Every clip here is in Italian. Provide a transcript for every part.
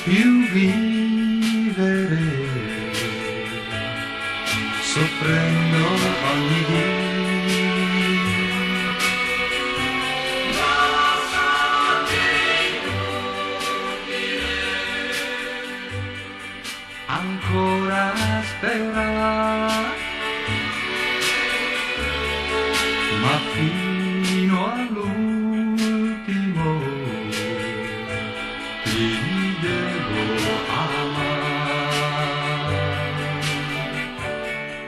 più vivere, soffrendo ogni dì. Ancora sperare, ma fino all'ultimo ti devo amare.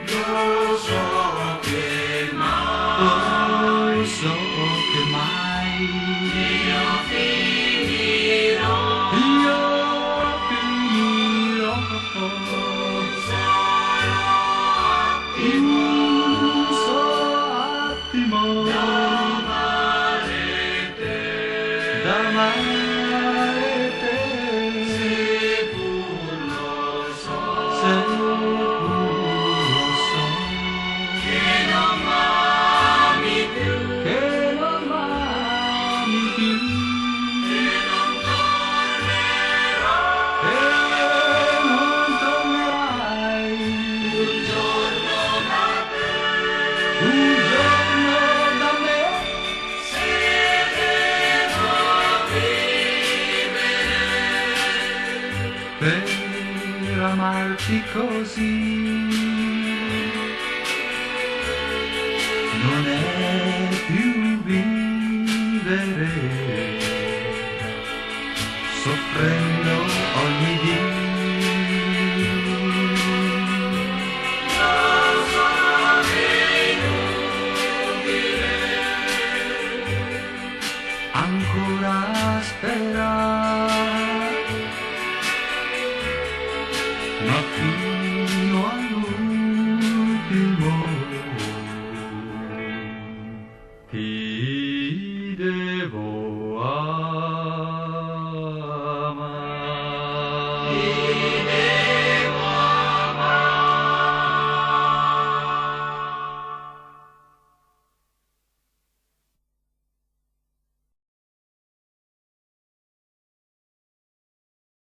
Lo so che mai io finirò un solo attimo d'amare te, seppur lo so che non m'ami più, che non tornerò, e non tornerai un giorno da me, se devo vivere per amarti così. Non è più vivere, soffrendo ogni dì. Ancora spera